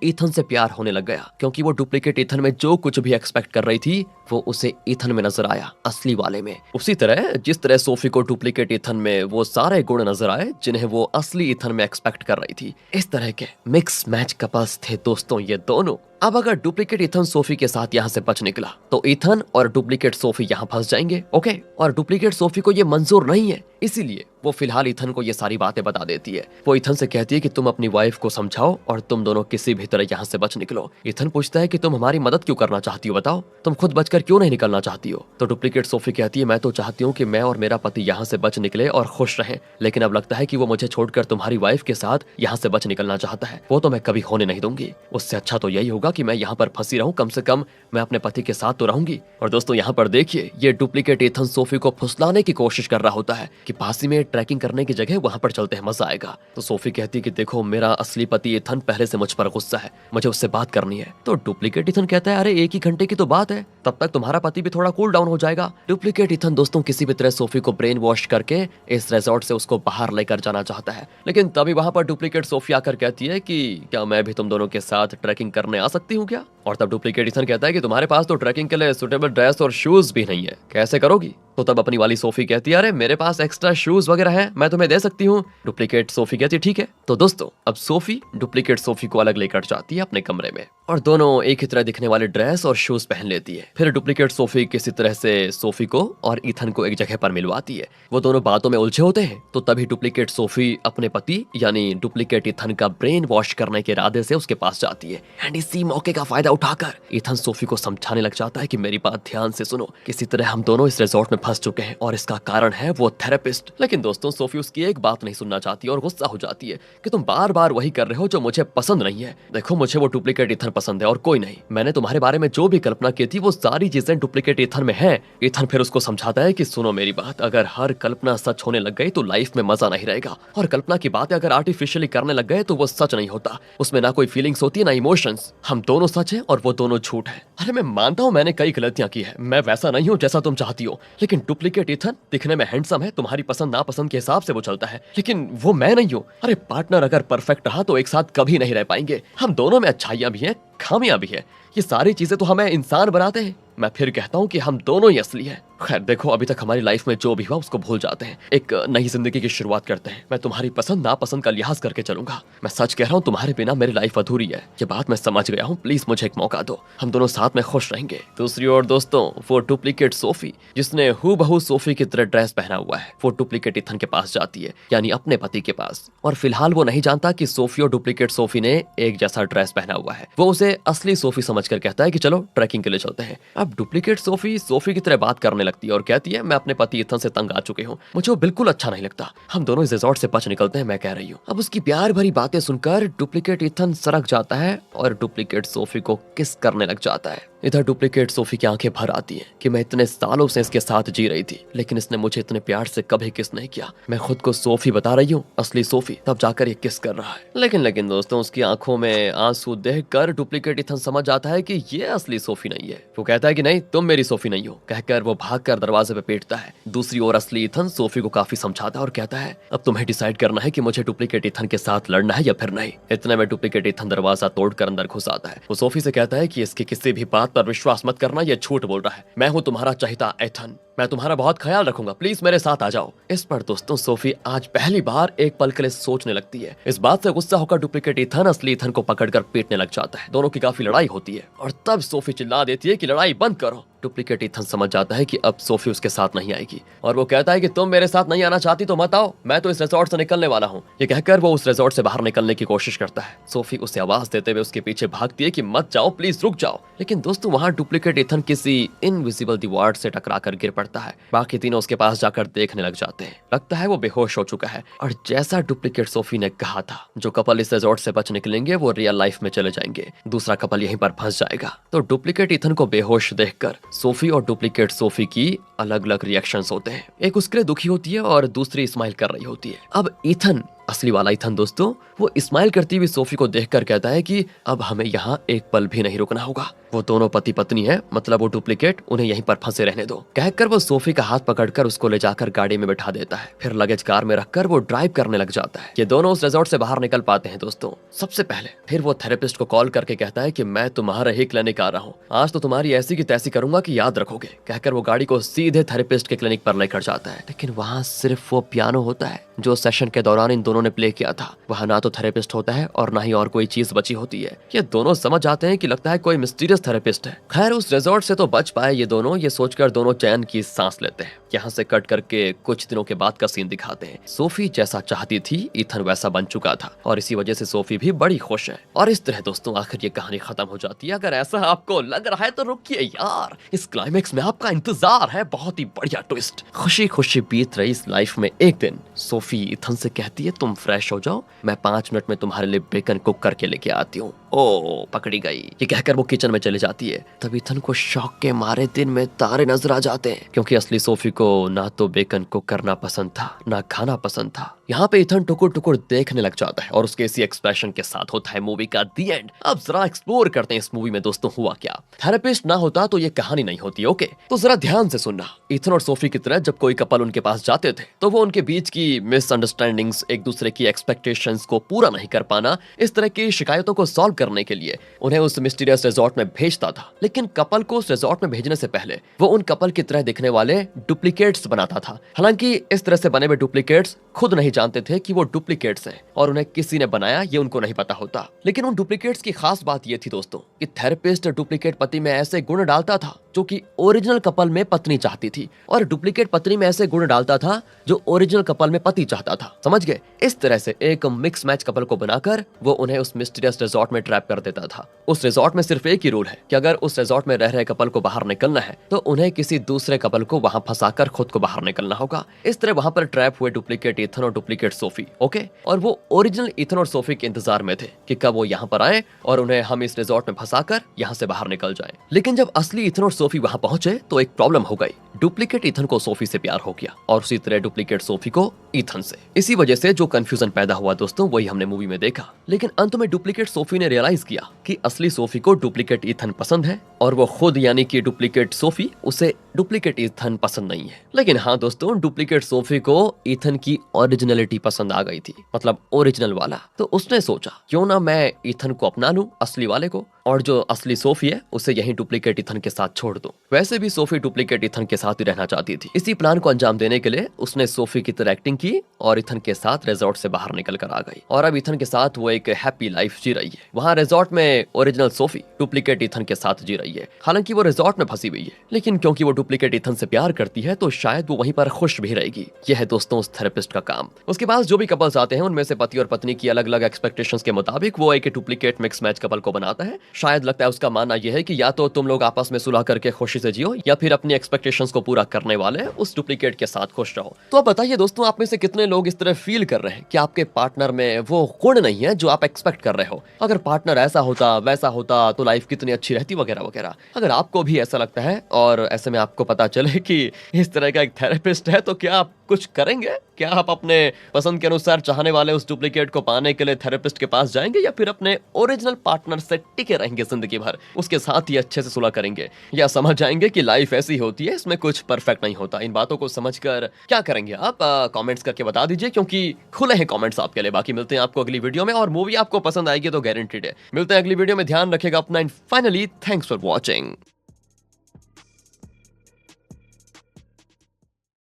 इथन से प्यार होने लग गया, क्योंकि वो डुप्लीकेट इथन में जो कुछ भी एक्सपेक्ट कर रही थी वो उसे इथन में नजर आया, असली वाले में। उसी तरह जिस तरह सोफी को डुप्लीकेट इथन में वो सारे गुण नजर आए जिन्हें वो असली इथन में एक्सपेक्ट कर रही थी। इस तरह के मिक्स मैच कपल्स थे दोस्तों ये दोनों। अब अगर डुप्लीकेट इथन सोफी के साथ यहाँ से बच निकला तो इथन और डुप्लीकेट सोफी यहाँ फंस जाएंगे। ओके, और डुप्लीकेट सोफी को ये मंजूर नहीं है, इसीलिए वो फिलहाल इथन को ये सारी बातें बता देती है। वो इथन से कहती है कि तुम अपनी वाइफ को समझाओ और तुम दोनों किसी भी तरह यहाँ से बच निकलो। इथन पूछता है कि तुम हमारी मदद क्यों करना चाहती हो, बताओ, तुम खुद बचकर क्यों नहीं निकलना चाहती हो। तो डुप्लीकेट सोफी कहती है मैं तो चाहती हूँ कि मैं और मेरा पति यहाँ से बच निकले और खुश रहें, लेकिन अब लगता है कि वो मुझे छोड़कर तुम्हारी वाइफ के साथ यहाँ से बच निकलना चाहता है। वो तो मैं कभी होने नहीं दूंगी। उससे अच्छा तो यही होगा कि मैं यहाँ पर फंसी रहूं, कम से कम मैं अपने पति के साथ तो रहूंगी। और दोस्तों यहाँ पर देखिए, ये डुप्लीकेट इथन सोफी को फुसलाने की कोशिश कर रहा होता है कि पास ही में ट्रैकिंग करने की जगह वहां पर चलते हैं, मजा आएगा। तो सोफी कहती है कि देखो मेरा असली पति इथन पहले से मुझ पर गुस्सा है, मुझे उससे बात करनी है। तो डुप्लीकेट इथन कहता है अरे 1 ही घंटे की तो बात है, तब तक तुम्हारा पति भी थोड़ा कूल डाउन हो जाएगा। डुप्लीकेट इथन दोस्तों किसी भी तरह सोफी को ब्रेन वॉश करके इस रिजॉर्ट से उसको बाहर लेकर जाना चाहता है। लेकिन तभी वहां पर डुप्लीकेट सोफी आकर कहती है कि क्या मैं भी तुम दोनों के साथ ट्रैकिंग करने आ सकती हूँ क्या। और तब डुप्लीकेट इथन कहता है कि तुम्हारे पास तो ट्रैकिंग के लिए सुटेबल ड्रेस और शूज भी नहीं है, कैसे करोगी। तो तब अपनी वाली सोफी कहती है अरे मेरे पास एक्स्ट्रा शूज वगैरह हैं, मैं तुम्हें दे सकती हूँ। डुप्लीकेट सोफी कहती है ठीक है। तो दोस्तों अब सोफी डुप्लीकेट सोफी को अलग लेकर जाती है अपने कमरे में और दोनों एक ही तरह दिखने वाले ड्रेस और शूज पहन लेती है। फिर डुप्लीकेट सोफी किसी तरह से सोफी को और इथन को एक जगह पर मिलवाती है। वो दोनों बातों में उलझे होते हैं। तो तभी डुप्लीकेट सोफी अपने पति यानी डुप्लीकेट इथन का ब्रेन वॉश करने के इरादे से उसके पास जाती है एंड इसी मौके का फायदा उठाकर इथन सोफी को समझाने लग जाता है कि मेरी बात ध्यान से सुनो, किसी तरह हम दोनों इस रिजॉर्ट में फंस चुके हैं और इसका कारण है वो थेरेपिस्ट। लेकिन दोस्तों सोफी उसकी एक बात नहीं सुनना चाहती और गुस्सा हो जाती है कि तुम बार बार वही कर रहे हो जो मुझे पसंद नहीं है। देखो मुझे वो डुप्लीकेट इथन पसंद है और कोई नहीं। मैंने तुम्हारे बारे में जो भी कल्पना की थी वो सारी चीजें डुप्लीकेट इथन में है। इथन फिर उसको समझाता है कि सुनो मेरी बात, अगर हर कल्पना सच होने लग गई तो लाइफ में मजा नहीं रहेगा और कल्पना की बातें अगर आर्टिफिशियली करने लग गए तो वो सच नहीं होता, उसमें ना कोई फीलिंग्स होती है ना इमोशंस। हम दोनों सच है और वो दोनों झूठ है। अरे मैं मानता हूँ मैंने कई गलतियां की है, मैं वैसा नहीं हूँ जैसा तुम चाहती हो, लेकिन डुप्लीकेट इथन दिखने में हैंडसम है, तुम्हारी पसंद नापसंद के हिसाब से वो चलता है, लेकिन वो मैं नहीं हूँ। अरे पार्टनर अगर परफेक्ट रहा तो एक साथ कभी नहीं रह पाएंगे। हम दोनों में अच्छाइयां भी हैं, खामियां भी है, ये सारी चीजें तो हमें इंसान बनाते हैं। मैं फिर कहता हूँ कि हम दोनों ही असली हैं। खैर देखो अभी तक हमारी लाइफ में जो भी हुआ उसको भूल जाते हैं, एक नई जिंदगी की शुरुआत करते हैं। मैं तुम्हारी पसंद नापसंद का लिहाज करके चलूंगा। मैं सच कह रहा हूँ तुम्हारे बिना मेरी लाइफ अधूरी है, ये बात मैं समझ गया हूँ। प्लीज मुझे एक मौका दो, हम दोनों साथ में खुश रहेंगे। दूसरी ओर दोस्तों वो डुप्लीकेट सोफी जिसने हूबहू सोफी की तरह ड्रेस पहना हुआ है वो डुप्लीकेट इथन के पास जाती है यानी अपने पति के पास। और फिलहाल वो नहीं जानता कि सोफी और डुप्लीकेट सोफी ने एक जैसा ड्रेस पहना हुआ है। वो उसे असली सोफी समझकर कहता है कि चलो ट्रैकिंग के लिए चलते हैं। अब डुप्लीकेट सोफी की तरह बात करने लगती है और कहती है मैं अपने पति इथन से तंग आ चुकी हूँ, मुझे वो बिल्कुल अच्छा नहीं लगता, हम दोनों इस रिजॉर्ट से बच निकलते हैं, मैं कह रही हूँ। अब उसकी प्यार भरी बातें सुनकर डुप्लीकेट इथन सरक जाता है और डुप्लीकेट सोफी को किस करने लग जाता है। इधर डुप्लीकेट सोफी की आंखें भर आती हैं कि मैं इतने सालों से इसके साथ जी रही थी, लेकिन इसने मुझे इतने प्यार से कभी किस नहीं किया। मैं खुद को सोफी बता रही हूँ, असली सोफी, तब जाकर ये किस कर रहा है। लेकिन दोस्तों उसकी आंखों में आंसू देखकर डुप्लीकेट इथन समझ जाता है कि ये असली सोफी नहीं है। वो कहता है कि नहीं, तुम मेरी सोफी नहीं हो, कहकर वो भागकर दरवाजे पे पीटता है। दूसरी ओर असली इथन सोफी को काफी समझाता है और कहता है अब तुम्हें डिसाइड करना है कि मुझे डुप्लीकेट इथन के साथ लड़ना है या फिर नहीं। इतने में डुप्लीकेट इथन दरवाजा तोड़कर अंदर घुस आता है। वो सोफी से कहता है कि इसकी किसी भी बात पर विश्वास मत करना, ये झूठ बोल रहा है, मैं हूँ तुम्हारा चहिता इथन, मैं तुम्हारा बहुत ख्याल रखूंगा, प्लीज मेरे साथ आ जाओ। इस पर दोस्तों सोफी आज पहली बार एक पल के लिए सोचने लगती है। इस बात से गुस्सा होकर डुप्लीकेट इथन असली इथन को पकड़कर पीटने लग जाता है। दोनों की काफी लड़ाई होती है और तब सोफी चिल्ला देती है कि लड़ाई बंद करो। डुप्लीकेट इथन समझ जाता है कि अब सोफी उसके साथ नहीं आएगी और वो कहता है कि तुम मेरे साथ नहीं आना चाहती तो मत आओ, मैं तो इस रिजॉर्ट से निकलने वाला हूँ। ये कहकर वो उस रिजॉर्ट से बाहर निकलने की कोशिश करता है। सोफी उसे आवाज देते हुए उसके पीछे भागती है कि मत जाओ, प्लीज रुक जाओ। लेकिन दोस्तों वहां डुप्लीकेट इथन किसी इनविजिबल दीवार से टकराकर गिर पड़ता है। बाकी तीनों उसके पास जाकर देखने लग जाते हैं। लगता है वो बेहोश हो चुका है और जैसा डुप्लीकेट सोफी ने कहा था, जो कपल इस रिजॉर्ट से बच निकलेंगे वो रियल लाइफ में चले जाएंगे, दूसरा कपल यहीं पर फंस जाएगा। तो डुप्लीकेट इथन को बेहोश देखकर सोफी और डुप्लीकेट सोफी की अलग अलग रिएक्शंस होते हैं। एक उसके लिए दुखी होती है और दूसरी स्माइल कर रही होती है। अब इथन, असली वाला इथन दोस्तों, वो स्माइल करती हुई सोफी को देखकर कहता है कि अब हमें यहाँ एक पल भी नहीं रुकना होगा। वो दोनों पति पत्नी है, मतलब वो डुप्लीकेट, उन्हें यहीं पर फंसे रहने दो, कहकर वो सोफी का हाथ पकड़कर उसको ले जाकर गाड़ी में बैठा देता है। फिर लगेज कार में रखकर वो ड्राइव करने लग जाता है। ये दोनों उस रिजॉर्ट से बाहर निकल पाते हैं दोस्तों। सबसे पहले फिर वो थेरेपिस्ट को कॉल करके कहता है कि मैं तुम्हारे ही क्लिनिक आ रहा हूँ, आज तो तुम्हारी ऐसी की तैसी करूंगा कि याद रखोगे, कहकर वो गाड़ी को सीधे थेरेपिस्ट के क्लिनिक पर लेकर जाता है। लेकिन वहाँ सिर्फ वो पियानो होता है जो सेशन के दौरान इन दोनों ने प्ले किया था। वहाँ ना तो थेरेपिस्ट होता है और ना ही और कोई चीज बची होती है। ये दोनों समझ जाते हैं कि लगता है कोई मिस्टीरियस थेरेपिस्ट है। खैर उस रिजॉर्ट से तो बच पाए ये दोनों, ये सोचकर दोनों चैन की सांस लेते हैं। यहाँ से कट करके कुछ दिनों के बाद का सीन दिखाते हैं। सोफी जैसा चाहती थी इथन वैसा बन चुका था और इसी वजह से सोफी भी बड़ी खुश है। और इस तरह दोस्तों आखिर ये कहानी खत्म हो जाती है। अगर ऐसा आपको लग रहा है तो रुकिए यार, इस क्लाइमेक्स में आपका इंतजार है, बहुत ही बढ़िया ट्विस्ट। खुशी खुशी बीत रही इस लाइफ में एक दिन सोफी इथन से कहती है तुम फ्रेश हो जाओ, मैं 5 मिनट में तुम्हारे लिए बेकन कुक करके लेके आती हूँ। ओ पकड़ी गई, ये कहकर वो किचन में चली जाती है। तब इथन को शौक के मारे दिन में तारे नजर आ जाते हैं, क्योंकि असली सोफी को ना तो बेकन कुक करना पसंद था ना खाना पसंद था। यहाँ पे इथन टुकुर टुकुर देखने लग जाता है और उसके इसी एक्सप्रेशन के साथ होता है मूवी का दी एंड। अब जरा एक्सप्लोर करते हैं इस मूवी में दोस्तों हुआ क्या। थेरेपिस्ट ना होता तो ये कहानी नहीं होती, ओके? तो जरा ध्यान से सुनना। इथन और सोफी की तरह जब कोई कपल उनके पास जाते थे तो वो उनके बीच की मिसअंडरस्टैंडिंग्स, एक दूसरे की एक्सपेक्टेशंस को पूरा नहीं कर पाना, इस तरह की शिकायतों को सॉल्व करने के लिए उन्हें उस मिस्टीरियस रिजॉर्ट में भेजता था। लेकिन कपल को उस रिजॉर्ट में भेजने से पहले वो उन कपल की तरह दिखने वाले डुप्लीकेट्स बनाता था। हालांकि इस तरह से बने हुए डुप्लीकेट्स खुद नहीं जानते थे कि वो डुप्लीकेट्स हैं और उन्हें किसी ने बनाया ये उनको नहीं पता होता। लेकिन उन डुप्लीकेट्स की खास बात ये थी दोस्तों कि थेरेपिस्ट डुप्लीकेट पति में ऐसे गुण डालता था जो कि ओरिजिनल कपल में पत्नी चाहती थी और डुप्लीकेट पत्नी में ऐसे गुण डालता था जो ओरिजिनल कपल में पति चाहता था। समझ गए? इस तरह से एक मिक्स मैच कपल को बनाकर वो उन्हें उस मिस्टीरियस रिजॉर्ट में ट्रैप कर देता था। उस रिजॉर्ट में सिर्फ एक ही रूल है कि अगर उस रिजॉर्ट में रह रहे कपल को बाहर निकलना है तो उन्हें किसी दूसरे कपल को वहां फंसाकर खुद को बाहर निकलना होगा। इस तरह वहां पर ट्रैप हुए डुप्लीकेट इथन और डुप्लीकेट सोफी, ओके? और वो ओरिजिनल इथन और सोफी के इंतजार में थे कि कब वो यहाँ पर आए और उन्हें हम इस रिजॉर्ट में फंसाकर यहाँ से बाहर निकल जाएं। लेकिन जब असली इथन और सोफी वहां पहुंचे तो एक प्रॉब्लम हो गई। डुप्लीकेट इथन को सोफी से प्यार हो गया और उसी तरह डुप्लीकेट सोफी को इथन से। इसी वजह से जो कंफ्यूजन पैदा हुआ दोस्तों वही हमने मूवी में देखा। लेकिन अंत में डुप्लीकेट सोफी ने रियलाइज किया कि असली सोफी को डुप्लीकेट इथन पसंद है और वो खुद यानी कि डुप्लीकेट सोफी उसे डुप्लीकेट इथन पसंद नहीं है। लेकिन हाँ दोस्तों, डुप्लीकेट सोफी को इथन की ओरिजिनलिटी पसंद आ गई थी, मतलब ओरिजिनल वाला। तो उसने सोचा क्यों ना मैं इथन को अपना लूं, असली वाले को, और जो असली सोफी है उसे यहीं डुप्लीकेट इथन के साथ छोड़ दूं। वैसे भी सोफी डुप्लीकेट इथन के साथ ही रहना चाहती थी। इसी प्लान को अंजाम देने के लिए उसने सोफी की तरह एक्टिंग की और इथन के साथ रिजॉर्ट से बाहर निकल कर आ गई और अब इथन के साथ वो एक हैप्पी लाइफ जी रही है। वहाँ रिजॉर्ट में ओरिजिनल सोफी डुप्लीकेट इथन के साथ जी रही है। हालांकि वो रिजॉर्ट में फंसी हुई है, लेकिन क्योंकि वो डुप्लीकेट इथन से प्यार करती है तो शायद वो वहीं पर खुश भी रहेगी। यह है दोस्तों उस थेरेपिस्ट का काम। उसके पास जो भी कपल्स आते हैं उनमें से पति और पत्नी की अलग अलग एक्सपेक्टेशंस के मुताबिक वो एक डुप्लीकेट मिक्स मैच कपल को बनाता है शायद लगता है उसका मानना यह है कि या तो तुम लोग आपस में सुलह करके खुशी से जियो या फिर अपनी एक्सपेक्टेशंस को पूरा करने वाले उस डुप्लीकेट के साथ खुश रहो। तो अब बताइए दोस्तों, आप में से कितने लोग इस तरह फील कर रहे हैं कि आपके पार्टनर में वो गुण नहीं है जो आप एक्सपेक्ट कर रहे हो? अगर पार्टनर ऐसा होता वैसा होता तो लाइफ कितनी अच्छी रहती वगैरह वगैरह। अगर आपको भी ऐसा लगता है और ऐसे में आपको पता चले कि इस तरह का एक थेरेपिस्ट है, तो क्या आप कुछ करेंगे? क्या आप अपने पसंद के अनुसार चाहने वाले उस डुप्लीकेट को पाने के लिए थेरेपिस्ट के पास जाएंगे या फिर अपने ओरिजिनल पार्टनर से टिके रहेंगे जिंदगी भर, उसके साथ ही अच्छे से सुलह करेंगे, या समझ जाएंगे कि लाइफ ऐसी होती है, इसमें कुछ परफेक्ट नहीं होता? इन बातों को समझकर क्या करेंगे आप? कमेंट्स करके बता दीजिए, क्योंकि खुले हैं कमेंट्स आपके लिए। बाकी मिलते हैं आपको अगली वीडियो में, और मूवी आपको पसंद आएगी तो गारंटीड है। मिलते हैं अगली वीडियो में, ध्यान रखेगा अपना, and finally thanks for watching.